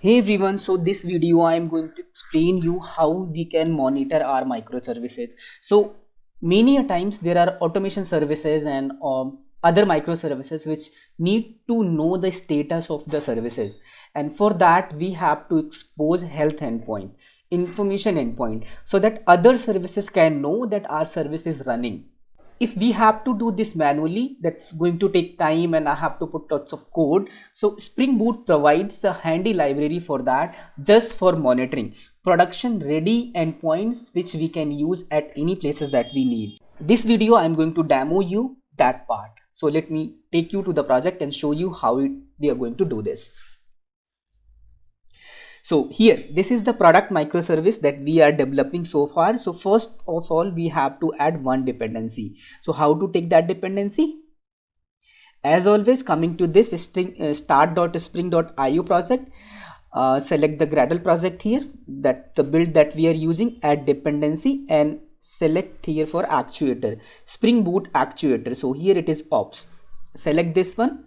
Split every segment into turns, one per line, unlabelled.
Hey everyone, so this video I am going to explain you how we can monitor our microservices. So many a times there are automation services and other microservices which need to know the status of the services, and for that we have to expose health endpoint, information endpoint, so that other services can know that our service is running. If we have to do this manually, that's going to take time and I have to put lots of code. So Spring Boot provides a handy library for that, just for monitoring production ready endpoints which we can use at any places that we need. This video I'm going to demo you that part. So let me take you to the project and show you how we are going to do this. So here, this is the product microservice that we are developing so far. So first of all, we have to add one dependency. So how to take that dependency? As always, coming to this start.spring.io project, select the Gradle project here, that the build that we are using, add dependency, and select here for actuator, Spring Boot actuator. So here it is ops. Select this one,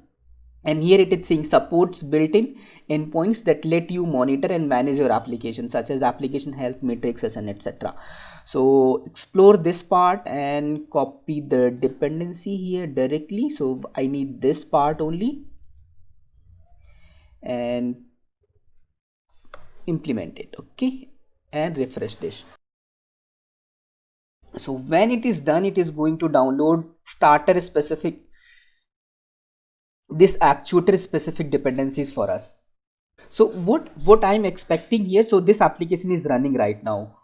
and here it is saying supports built-in endpoints that let you monitor and manage your application, such as application health, matrices, and etc. So explore this part and copy the dependency here directly. So I need this part only and implement it. Okay, and refresh this. So when it is done, it is going to download starter specific, this actuator specific dependencies for us. So what I'm expecting here, so this application is running right now.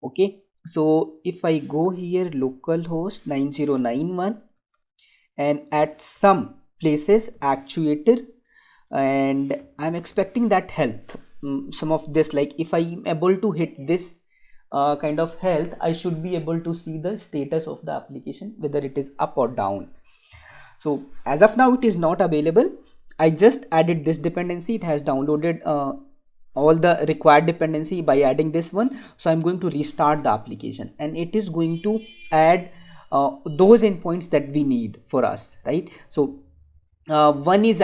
Okay, so if I go here localhost 9091 and at some places actuator, and I'm expecting that health, some of this, like if I'm able to hit this kind of health, I should be able to see the status of the application, whether it is up or down. So as of now it is not available. I just added this dependency. It has downloaded all the required dependency by adding this one. So I'm going to restart the application, and it is going to add those endpoints that we need for us, right? So one is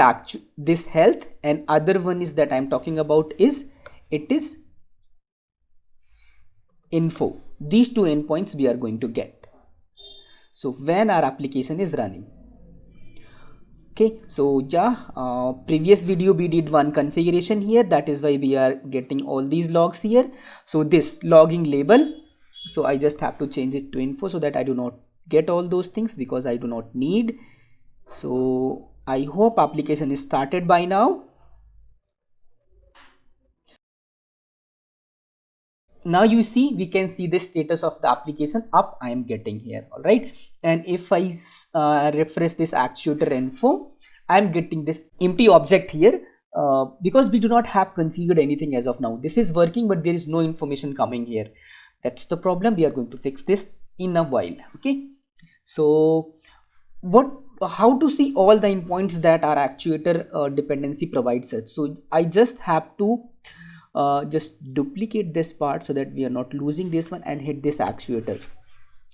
this health, and other one is that I'm talking about is info. These two endpoints we are going to get. So when our application is running. Okay, so yeah, previous video we did one configuration here, that is why we are getting all these logs here. So this logging label, so I just have to change it to info so that I do not get all those things because I do not need. So I hope application is started by now. Now you see, we can see the status of the application up. I am getting here, all right. And if I refresh this actuator info, I am getting this empty object here because we do not have configured anything as of now. This is working, but there is no information coming here. That's the problem. We are going to fix this in a while. Okay, so how to see all the endpoints that our actuator dependency provides us? So I just have to just duplicate this part so that we are not losing this one, and hit this actuator.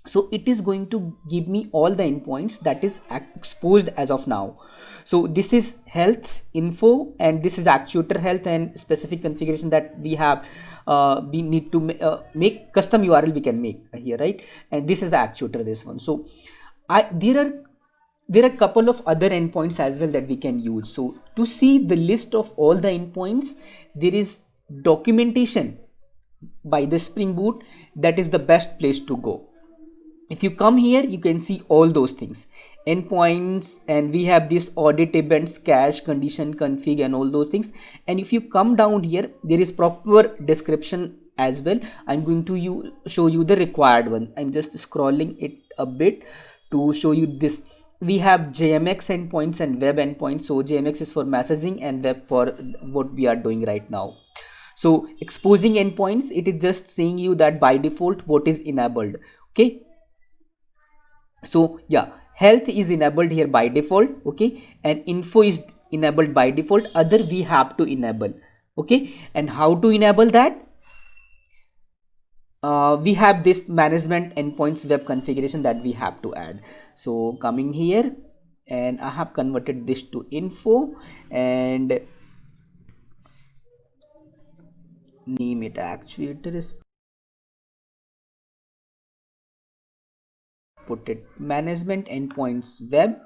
So it is going to give me all the endpoints that is exposed as of now. So this is health info, and this is actuator health and specific configuration that we have. We need to make custom URL we can make here, right? And this is the actuator, this one. So there are a couple of other endpoints as well that we can use. So to see the list of all the endpoints, there is documentation by the Spring Boot. That is the best place to go. If you come here, you can see all those things, endpoints, and we have this audit events, cache, condition, config, and all those things. And if you come down here, there is proper description as well. I'm going to show you the required one. I'm just scrolling it a bit to show you this. We have JMX endpoints and web endpoints. So JMX is for messaging and web for what we are doing right now. So exposing endpoints, it is just saying you that by default what is enabled. Okay, so yeah, health is enabled here by default. Okay, and info is enabled by default. Other we have to enable. Okay, and how to enable that? We have this management endpoints web configuration that we have to add. So coming here, and I have converted this to info, and name it actuator is, put it management endpoints web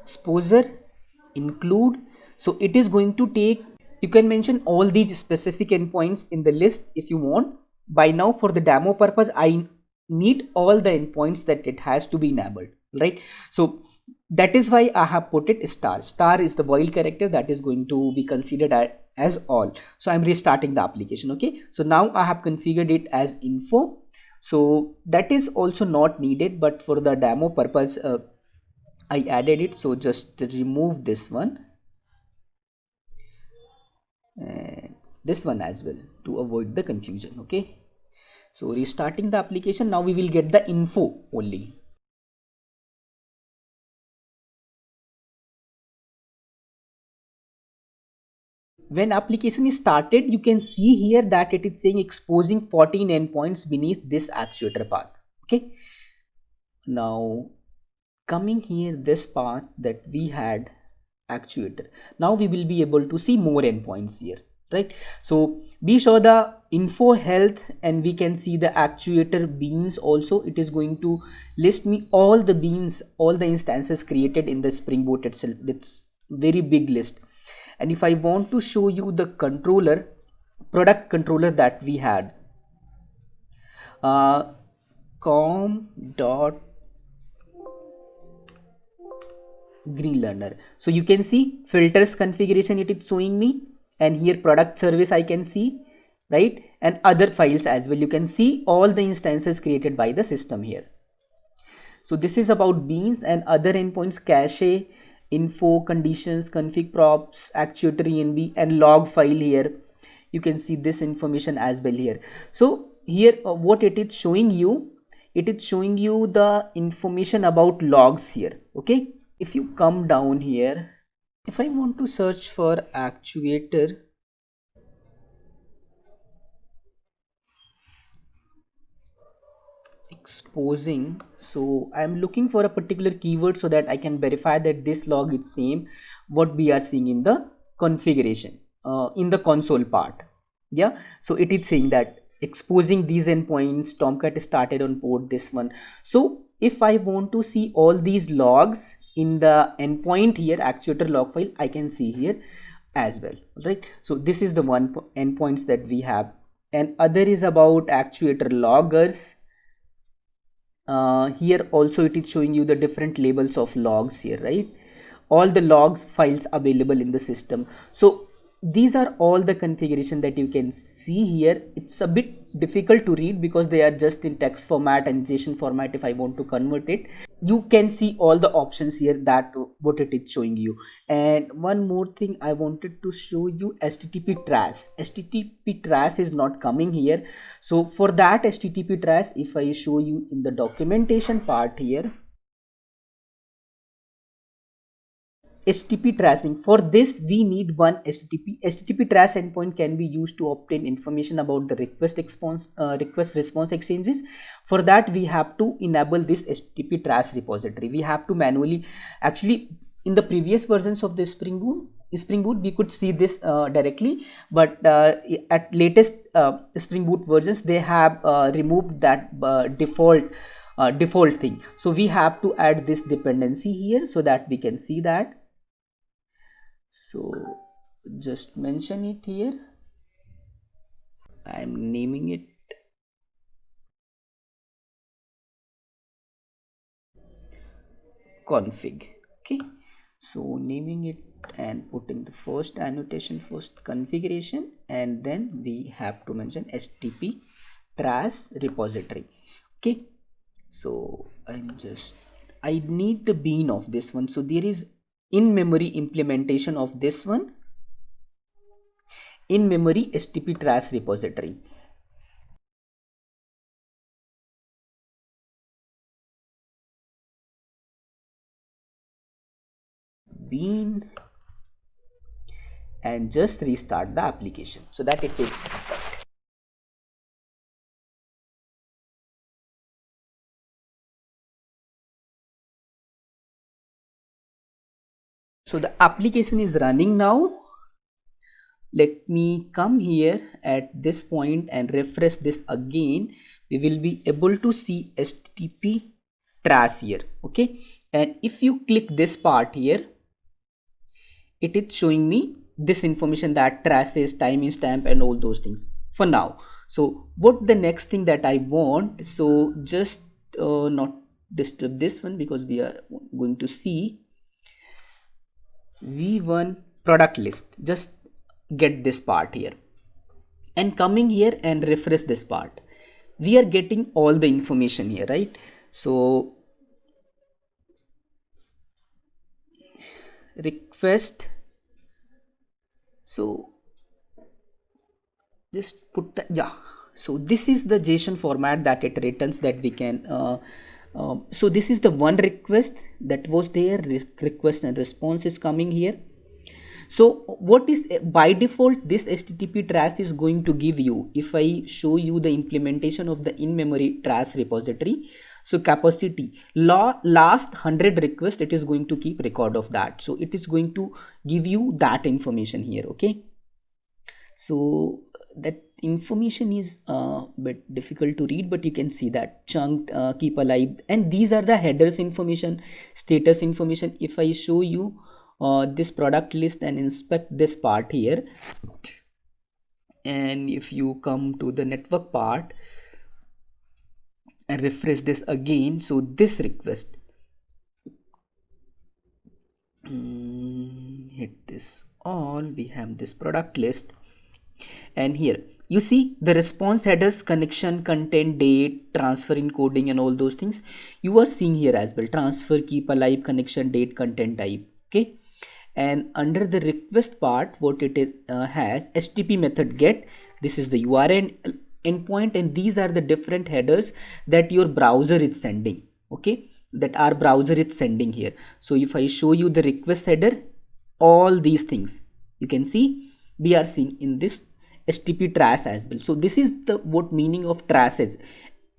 exposure include. So it is going to take, you can mention all these specific endpoints in the list if you want. By now for the demo purpose I need all the endpoints that it has to be enabled, right? So that is why I have put it star. Star is the while character that is going to be considered as all. So I'm restarting the application. Okay, so now I have configured it as info, so that is also not needed, but for the demo purpose I added it. So just remove this one and this one as well to avoid the confusion. Okay, so restarting the application, now we will get the info only. When application is started, you can see here that it is saying exposing 14 endpoints beneath this actuator path. Okay, now coming here this path that we had actuator, now we will be able to see more endpoints here, right? So we show the info health and we can see the actuator beans also. It is going to list me all the beans, all the instances created in the Spring Boot itself. That's very big list. And if I want to show you the controller, product controller that we had, com dot green learner, so you can see filters configuration it is showing me, and here product service I can see, right? And other files as well. You can see all the instances created by the system here. So this is about beans and other endpoints, cache, info, conditions, config props, actuator env, and log file here. You can see this information as well here. So here what it is showing you, it is showing you the information about logs here. Okay, if you come down here, if I want to search for actuator exposing, so I'm looking for a particular keyword so that I can verify that this log is same what we are seeing in the configuration in the console part. Yeah, so it is saying that exposing these endpoints, Tomcat started on port this one. So if I want to see all these logs in the endpoint here, actuator log file, I can see here as well, right? So this is the one endpoints that we have, and other is about actuator loggers. Here also it is showing you the different labels of logs here, right? All the logs files available in the system. So these are all the configuration that you can see here. It's a bit difficult to read because they are just in text format and JSON format. If I want to convert it, you can see all the options here that what it is showing you. And one more thing I wanted to show you, HTTP trace. HTTP trace is not coming here. So for that HTTP trace, if I show you in the documentation part here, HTTP tracing, for this we need one HTTP trace endpoint can be used to obtain information about the request response exchanges. For that we have to enable this HTTP trace repository. We have to manually, actually in the previous versions of the Spring Boot we could see this directly, but at latest Spring Boot versions they have removed that default thing. So we have to add this dependency here so that we can see that. So just mention it here. I'm naming it config. Okay, so naming it and putting the first annotation, first configuration, and then we have to mention HTTP trace repository. Okay, so I need the bean of this one. So there is in memory implementation of this one, in memory HTTP trace repository. Bean, and just restart the application so that it takes effect. So the application is running now. let me come here at this point and refresh this again. We will be able to see HTTP trace here. Okay, and if you click this part here, it is showing me this information, that traces, timestamp and all those things for now. So what the next thing that I want, so just not disturb this one, because we are going to see v1 product list. Just get this part here and coming here and refresh this part, we are getting all the information here, right? So request, so just put that, yeah. So this is the JSON format that it returns, that we can so this is the one request that was there, request and response is coming here. So what is by default this HTTP trace is going to give you, if I show you the implementation of the in-memory trace repository, so capacity last 100 requests, it is going to keep record of that. So it is going to give you that information here. Okay, so that information is a bit difficult to read, but you can see that chunked, keep alive, and these are the headers information, status information. If I show you this product list and inspect this part here, and if you come to the network part and refresh this again, so this request, hit this all, we have this product list, and here you see the response headers, connection, content, date, transfer, encoding and all those things you are seeing here as well. Transfer, keep alive, connection, date, content type. Okay, and under the request part, what it is has HTTP method get, this is the URL endpoint, and these are the different headers that your browser is sending. Okay, that our browser is sending here. So if I show you the request header, all these things you can see we are seeing in this HTTP trace as well. So this is the what meaning of traces,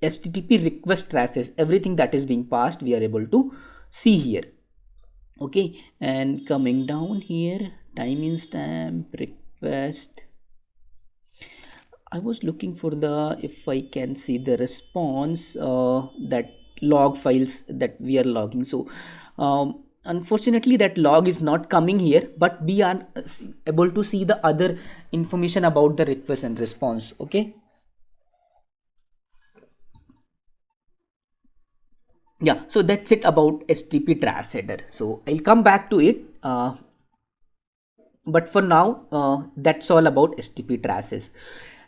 HTTP request traces, everything that is being passed we are able to see here. Okay, and coming down here, timestamp, request, I was looking for the, if I can see the response, that log files that we are logging. So unfortunately that log is not coming here, but we are able to see the other information about the request and response. Okay, yeah, so that's it about HTTP trace header. So I'll come back to it, but for now that's all about HTTP traces.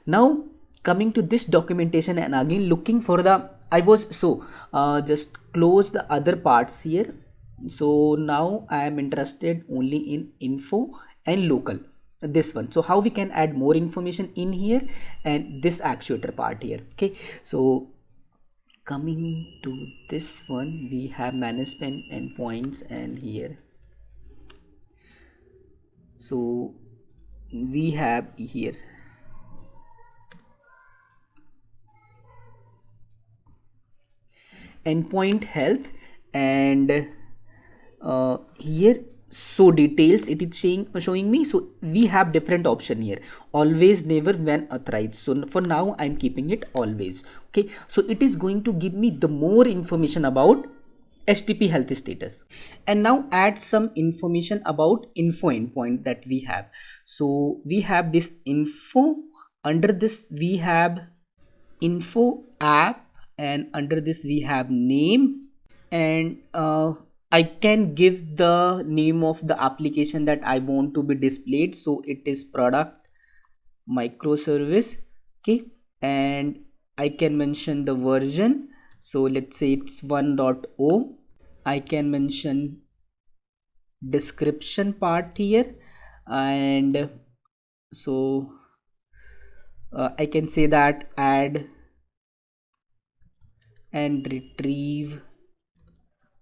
Now coming to this documentation and again looking for the, I was so just close the other parts here. So now I am interested only in info and local, this one. So how we can add more information in here, and this actuator part here. Okay, so coming to this one, we have management endpoints, and here so we have here endpoint health, and here so details it is showing me. So we have different option here, always, never, when, authorized. So for now I'm keeping it always. Okay, so it is going to give me the more information about HTTP health status. And now add some information about info endpoint that we have. So we have this info, under this we have info app, and under this we have name, and I can give the name of the application that I want to be displayed. So it is product microservice. Okay, and I can mention the version, so let's say it's 1.0. I can mention description part here, and so I can say that add and retrieve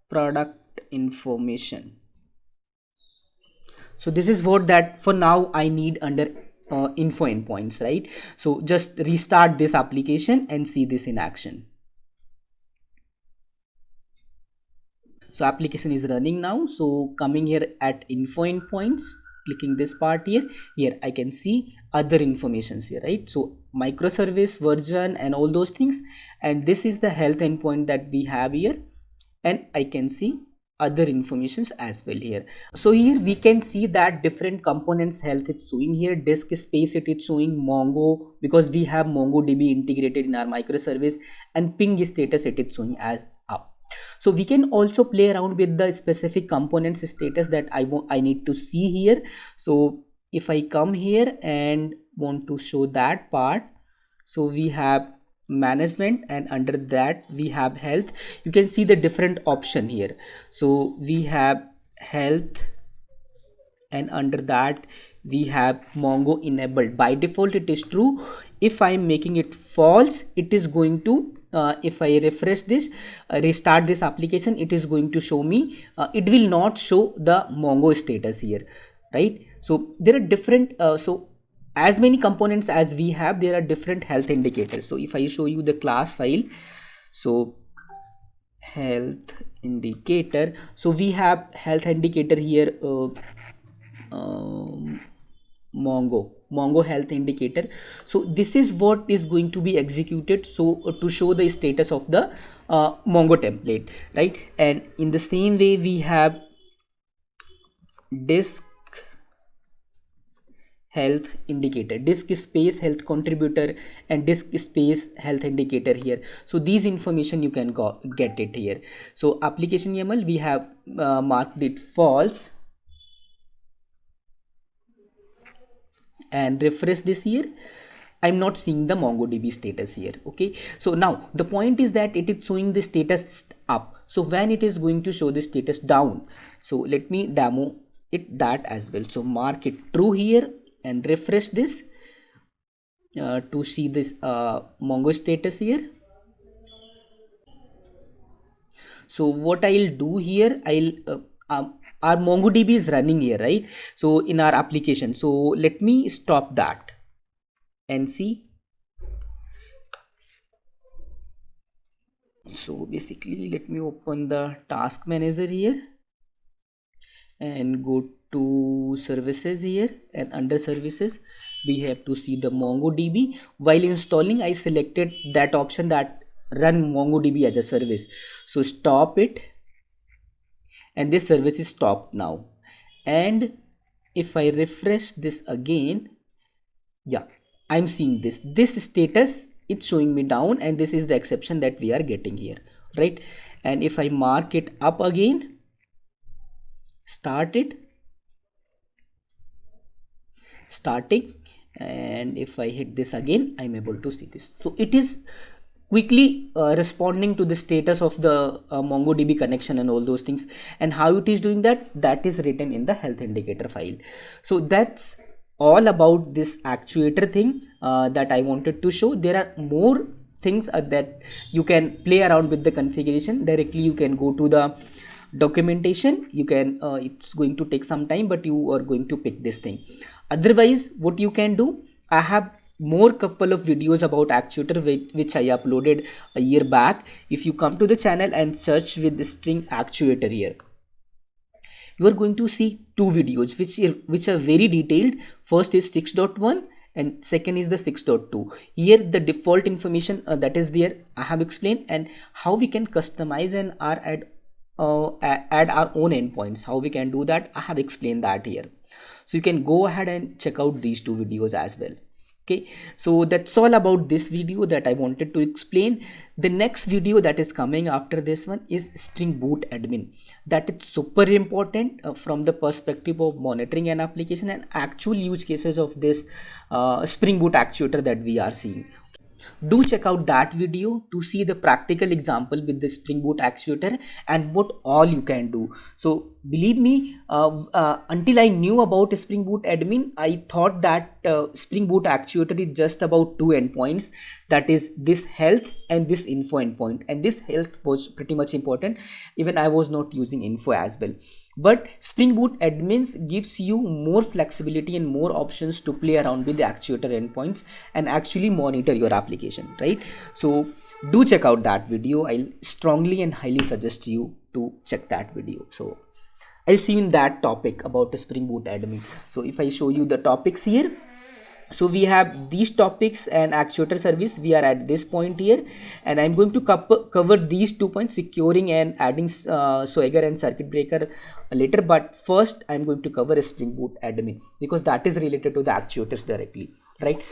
product information. So this is what that for now I need under info endpoints, right? So just restart this application and see this in action. So application is running now. So coming here at info endpoints, clicking this part here I can see other informations here, right? So microservice version and all those things, and this is the health endpoint that we have here, and I can see other informations as well here. So here we can see that different components health it's showing here. Disk space it is showing Mongo, because we have MongoDB integrated in our microservice, and ping status it is showing as up. So we can also play around with the specific components status that I need to see here. So if I come here and want to show that part, so we have management, and under that we have health. You can see the different option here. So we have health, and under that we have Mongo enabled. By default it is true. If I am making it false, it is going to if I refresh this, restart this application, it is going to show me, it will not show the Mongo status here, right? So there are different so as many components as we have, there are different health indicators. So if I show you the class file, so health indicator, so we have health indicator here, Mongo health indicator. So this is what is going to be executed, so to show the status of the Mongo template, right? And in the same way we have disk health indicator, disk space health contributor, and disk space health indicator here. So these information you can get it here. So application YAML we have marked it false, and refresh this here. I'm not seeing the MongoDB status here. Okay, so now the point is that it is showing the status up. So when it is going to show the status down, so let me demo it that as well. So mark it true here and refresh this to see this Mongo status here. So what I'll do here, our MongoDB is running here, right? So in our application, so let me stop that and see. So basically let me open the task manager here and go to services here, and under services we have to see the MongoDB. While installing, I selected that option that run MongoDB as a service. So stop it, and this service is stopped now. And if I refresh this again, yeah, I'm seeing this status, it's showing me down, and this is the exception that we are getting here, right? And if I mark it up again, start it, starting, and if I hit this again, I'm able to see this. So it is quickly responding to the status of the MongoDB connection and all those things. And how it is doing that, that is written in the health indicator file. So that's all about this actuator thing that I wanted to show. There are more things that you can play around with the configuration. Directly you can go to the documentation, you can it's going to take some time, but you are going to pick this thing. Otherwise what you can do, I have more couple of videos about actuator which I uploaded a year back. If you come to the channel and search with the string actuator here, you are going to see two videos which are very detailed. First is 6.1 and second is the 6.2. Here the default information that is there I have explained, and how we can customize and add our own endpoints. How we can do that, I have explained that here. So you can go ahead and check out these two videos as well. Okay, so that's all about this video that I wanted to explain. The next video that is coming after this one is Spring Boot Admin. That is super important from the perspective of monitoring an application and actual use cases of this Spring Boot actuator that we are seeing. Do check out that video to see the practical example with the Spring Boot actuator and what all you can do. So believe me, until I knew about Spring Boot Admin, I thought that Spring Boot actuator is just about two endpoints, that is this health and this info endpoint, and this health was pretty much important. Even I was not using info as well. But Spring Boot Admins gives you more flexibility and more options to play around with the actuator endpoints and actually monitor your application, right? So do check out that video. I'll strongly and highly suggest you to check that video. So I'll see you in that topic about Spring Boot admin. So if I show you the topics here, so we have these topics and actuator service. We are at this point here, and I'm going to cover these 2 points, securing and adding Swagger and circuit breaker later. But first I'm going to cover a Spring Boot admin because that is related to the actuators directly, right?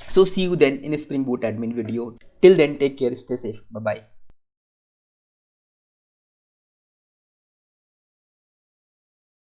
So see you then in a Spring Boot admin video. Till then, take care, stay safe, bye bye.